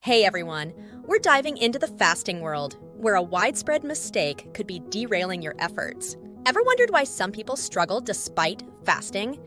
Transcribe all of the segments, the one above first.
Hey everyone, we're diving into the fasting world, where a widespread mistake could be derailing your efforts. Ever wondered why some people struggle despite fasting?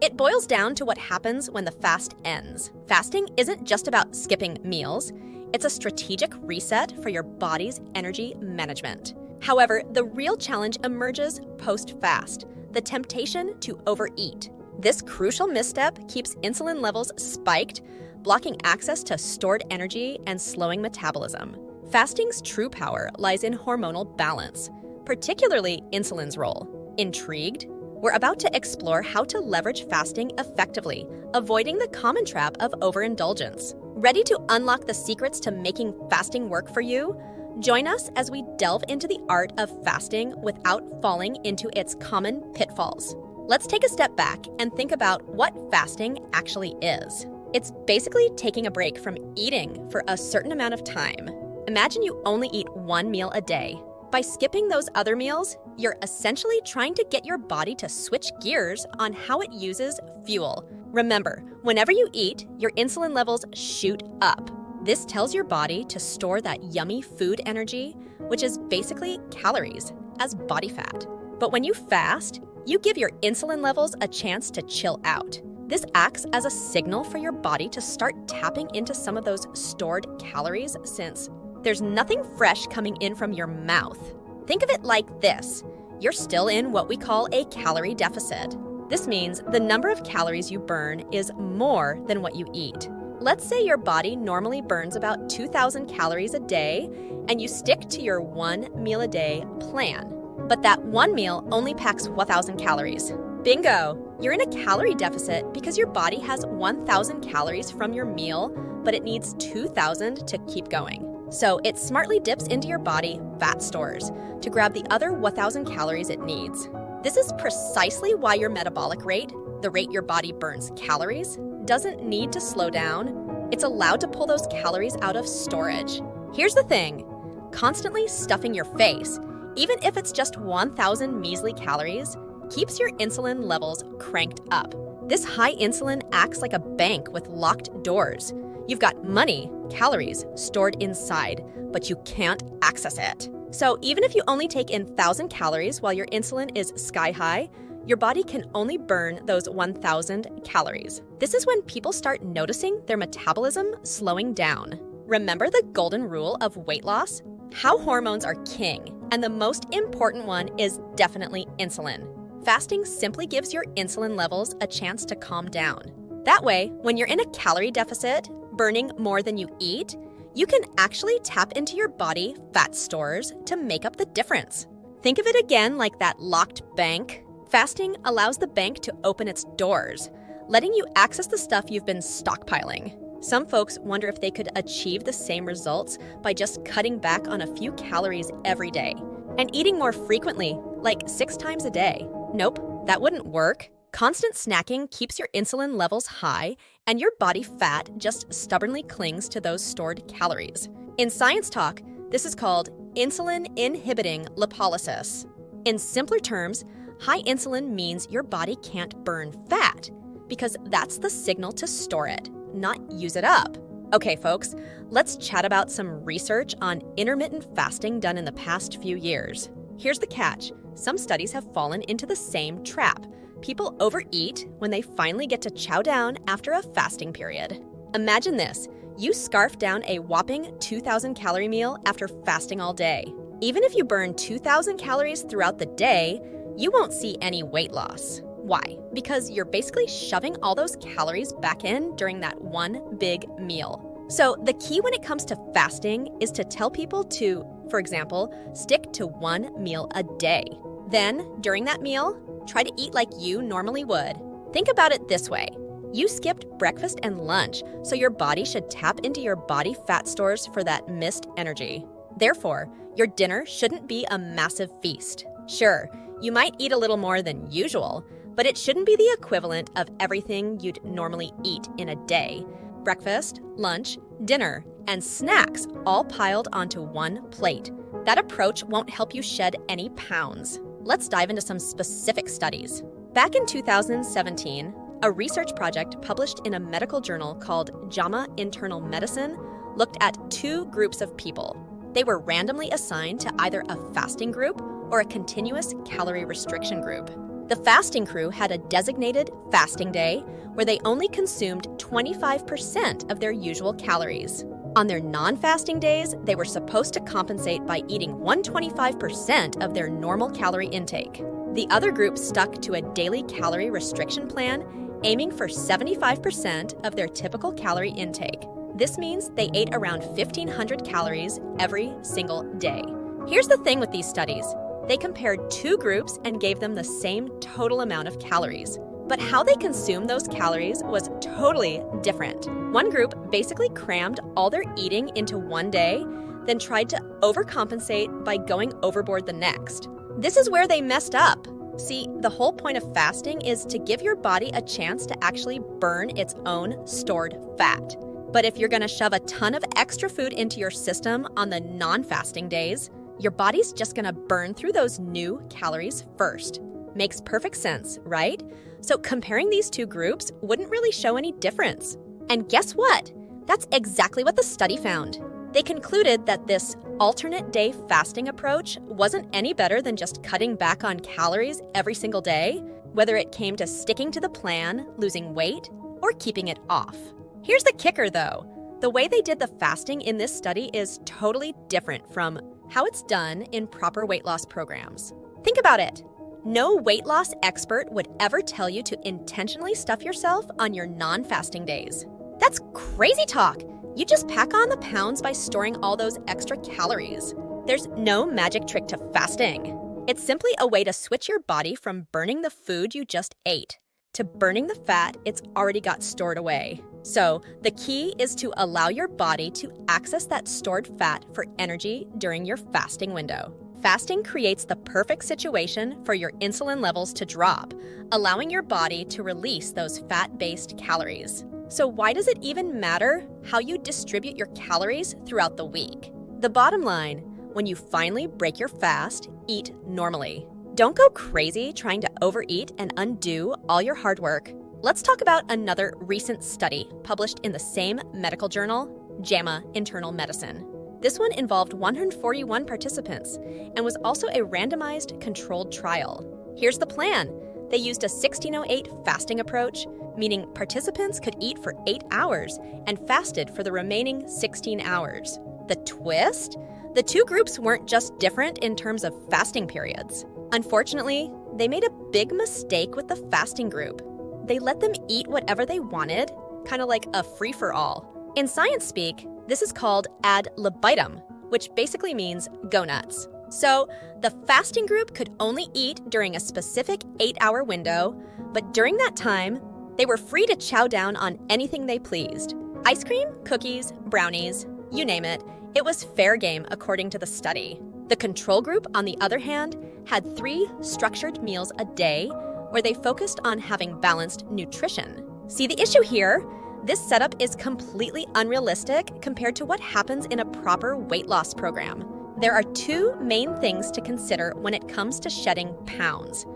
It boils down to what happens when the fast ends. Fasting isn't just about skipping meals, it's a strategic reset for your body's energy management. However, the real challenge emerges post-fast, the temptation to overeat. This crucial misstep keeps insulin levels spiked, blocking access to stored energy and slowing metabolism. Fasting's true power lies in hormonal balance, particularly insulin's role. Intrigued? We're about to explore how to leverage fasting effectively, avoiding the common trap of overindulgence. Ready to unlock the secrets to making fasting work for you? Join us as we delve into the art of fasting without falling into its common pitfalls. Let's take a step back and think about what fasting actually is. It's basically taking a break from eating for a certain amount of time. Imagine you only eat one meal a day. By skipping those other meals, you're essentially trying to get your body to switch gears on how it uses fuel. Remember, whenever you eat, your insulin levels shoot up. This tells your body to store that yummy food energy, which is basically calories, as body fat. But when you fast, you give your insulin levels a chance to chill out. This acts as a signal for your body to start tapping into some of those stored calories since there's nothing fresh coming in from your mouth. Think of it like this. You're still in what we call a calorie deficit. This means the number of calories you burn is more than what you eat. Let's say your body normally burns about 2,000 calories a day and you stick to your one meal a day plan. But that one meal only packs 1,000 calories. Bingo! You're in a calorie deficit because your body has 1,000 calories from your meal, but it needs 2,000 to keep going. So it smartly dips into your body fat stores to grab the other 1,000 calories it needs. This is precisely why your metabolic rate, the rate your body burns calories, doesn't need to slow down. It's allowed to pull those calories out of storage. Here's the thing, constantly stuffing your face, even if it's just 1,000 measly calories, keeps your insulin levels cranked up. This high insulin acts like a bank with locked doors. You've got money, calories, stored inside, but you can't access it. So even if you only take in 1,000 calories while your insulin is sky high, your body can only burn those 1,000 calories. This is when people start noticing their metabolism slowing down. Remember the golden rule of weight loss? How hormones are king, and the most important one is definitely insulin. Fasting simply gives your insulin levels a chance to calm down. That way, when you're in a calorie deficit, burning more than you eat, you can actually tap into your body fat stores to make up the difference. Think of it again like that locked bank. Fasting allows the bank to open its doors, letting you access the stuff you've been stockpiling. Some folks wonder if they could achieve the same results by just cutting back on a few calories every day and eating more frequently, like 6 times a day. Nope, that wouldn't work. Constant snacking keeps your insulin levels high, and your body fat just stubbornly clings to those stored calories. In science talk, this is called insulin-inhibiting lipolysis. In simpler terms, high insulin means your body can't burn fat, because that's the signal to store it, not use it up. Okay, folks, let's chat about some research on intermittent fasting done in the past few years. Here's the catch. Some studies have fallen into the same trap. People overeat when they finally get to chow down after a fasting period. Imagine this. You scarf down a whopping 2,000 calorie meal after fasting all day. Even if you burn 2,000 calories throughout the day, you won't see any weight loss. Why? Because you're basically shoving all those calories back in during that one big meal. So the key when it comes to fasting is to tell people to, for example, stick to one meal a day. Then, during that meal, try to eat like you normally would. Think about it this way. You skipped breakfast and lunch, so your body should tap into your body fat stores for that missed energy. Therefore, your dinner shouldn't be a massive feast. Sure, you might eat a little more than usual, but it shouldn't be the equivalent of everything you'd normally eat in a day. Breakfast, lunch, dinner, and snacks all piled onto one plate. That approach won't help you shed any pounds. Let's dive into some specific studies. Back in 2017, a research project published in a medical journal called JAMA Internal Medicine looked at two groups of people. They were randomly assigned to either a fasting group or a continuous calorie restriction group. The fasting crew had a designated fasting day where they only consumed 25% of their usual calories. On their non-fasting days, they were supposed to compensate by eating 125% of their normal calorie intake. The other group stuck to a daily calorie restriction plan, aiming for 75% of their typical calorie intake. This means they ate around 1,500 calories every single day. Here's the thing with these studies. They compared two groups and gave them the same total amount of calories. But how they consumed those calories was totally different. One group basically crammed all their eating into one day, then tried to overcompensate by going overboard the next. This is where they messed up. See, the whole point of fasting is to give your body a chance to actually burn its own stored fat. But if you're going to shove a ton of extra food into your system on the non-fasting days, your body's just going to burn through those new calories first. Makes perfect sense, right? So comparing these two groups wouldn't really show any difference. And guess what? That's exactly what the study found. They concluded that this alternate day fasting approach wasn't any better than just cutting back on calories every single day, whether it came to sticking to the plan, losing weight, or keeping it off. Here's the kicker though. The way they did the fasting in this study is totally different from how it's done in proper weight loss programs. Think about it. No weight loss expert would ever tell you to intentionally stuff yourself on your non-fasting days. That's crazy talk. You just pack on the pounds by storing all those extra calories. There's no magic trick to fasting. It's simply a way to switch your body from burning the food you just ate to burning the fat it's already got stored away. So the key is to allow your body to access that stored fat for energy during your fasting window. Fasting creates the perfect situation for your insulin levels to drop, allowing your body to release those fat-based calories. So why does it even matter how you distribute your calories throughout the week? The bottom line, when you finally break your fast, eat normally. Don't go crazy trying to overeat and undo all your hard work. Let's talk about another recent study published in the same medical journal, JAMA Internal Medicine. This one involved 141 participants and was also a randomized controlled trial. Here's the plan. They used a 1608 fasting approach, meaning participants could eat for 8 hours and fasted for the remaining 16 hours. The twist? The two groups weren't just different in terms of fasting periods. Unfortunately, they made a big mistake with the fasting group. They let them eat whatever they wanted, kind of like a free-for-all. In science speak, this is called ad libitum, which basically means go nuts. So the fasting group could only eat during a specific 8-hour window, but during that time, they were free to chow down on anything they pleased. Ice cream, cookies, brownies, you name it. It was fair game according to the study. The control group, on the other hand, had 3 structured meals a day where they focused on having balanced nutrition. See the issue here? This setup is completely unrealistic compared to what happens in a proper weight loss program. There are 2 main things to consider when it comes to shedding pounds: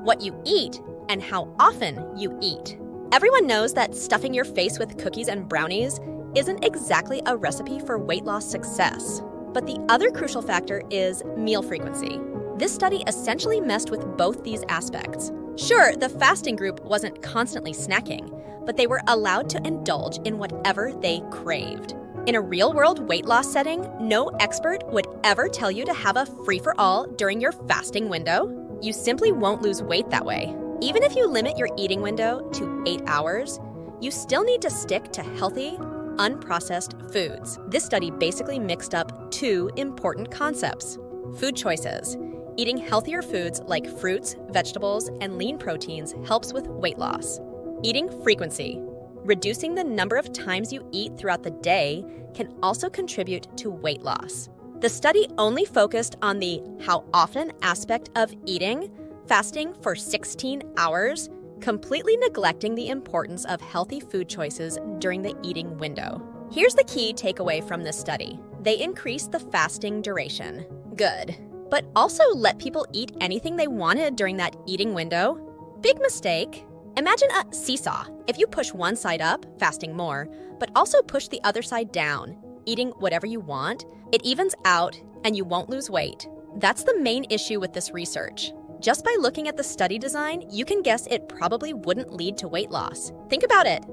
what you eat and how often you eat. Everyone knows that stuffing your face with cookies and brownies isn't exactly a recipe for weight loss success. But the other crucial factor is meal frequency. This study essentially messed with both these aspects. Sure, the fasting group wasn't constantly snacking, but they were allowed to indulge in whatever they craved. In a real-world weight loss setting, no expert would ever tell you to have a free-for-all during your fasting window. You simply won't lose weight that way. Even if you limit your eating window to 8 hours, you still need to stick to healthy, unprocessed foods. This study basically mixed up 2 important concepts. Food choices. Eating healthier foods like fruits, vegetables, and lean proteins helps with weight loss. Eating frequency. Reducing the number of times you eat throughout the day can also contribute to weight loss. The study only focused on the how often aspect of eating, fasting for 16 hours, completely neglecting the importance of healthy food choices during the eating window. Here's the key takeaway from this study. They increased the fasting duration. Good. But also let people eat anything they wanted during that eating window? Big mistake. Imagine a seesaw. If you push one side up, fasting more, but also push the other side down, eating whatever you want, it evens out and you won't lose weight. That's the main issue with this research. Just by looking at the study design, you can guess it probably wouldn't lead to weight loss. Think about it.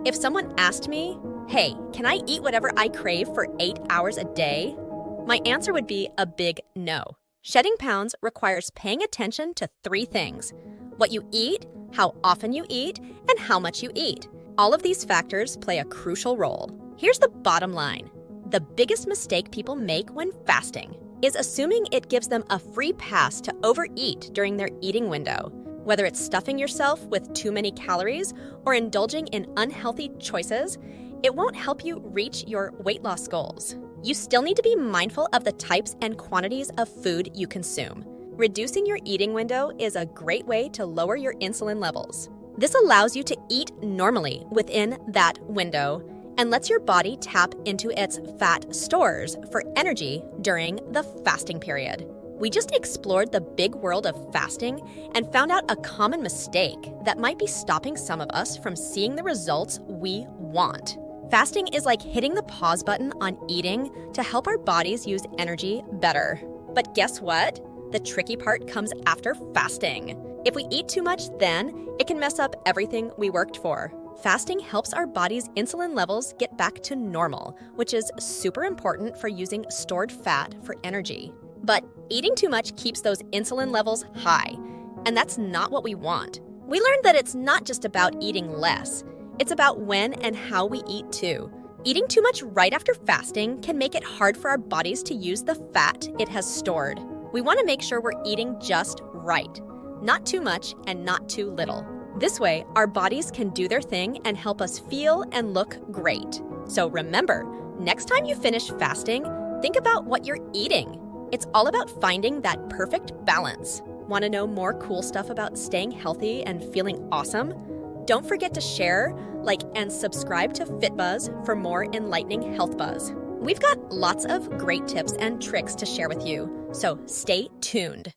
If someone asked me, hey, can I eat whatever I crave for 8 hours a day? My answer would be a big no. Shedding pounds requires paying attention to 3 things: what you eat, how often you eat, and how much you eat. All of these factors play a crucial role. Here's the bottom line. The biggest mistake people make when fasting is assuming it gives them a free pass to overeat during their eating window. Whether it's stuffing yourself with too many calories or indulging in unhealthy choices, it won't help you reach your weight loss goals. You still need to be mindful of the types and quantities of food you consume. Reducing your eating window is a great way to lower your insulin levels. This allows you to eat normally within that window and lets your body tap into its fat stores for energy during the fasting period. We just explored the big world of fasting and found out a common mistake that might be stopping some of us from seeing the results we want. Fasting is like hitting the pause button on eating to help our bodies use energy better. But guess what? The tricky part comes after fasting. If we eat too much then, it can mess up everything we worked for. Fasting helps our body's insulin levels get back to normal, which is super important for using stored fat for energy. But eating too much keeps those insulin levels high, and that's not what we want. We learned that it's not just about eating less. It's about when and how we eat too. Eating too much right after fasting can make it hard for our bodies to use the fat it has stored. We want to make sure we're eating just right, not too much and not too little. This way, our bodies can do their thing and help us feel and look great. So remember, next time you finish fasting, think about what you're eating. It's all about finding that perfect balance. Want to know more cool stuff about staying healthy and feeling awesome? Don't forget to share, like, and subscribe to FitBuzz for more enlightening health buzz. We've got lots of great tips and tricks to share with you, so stay tuned.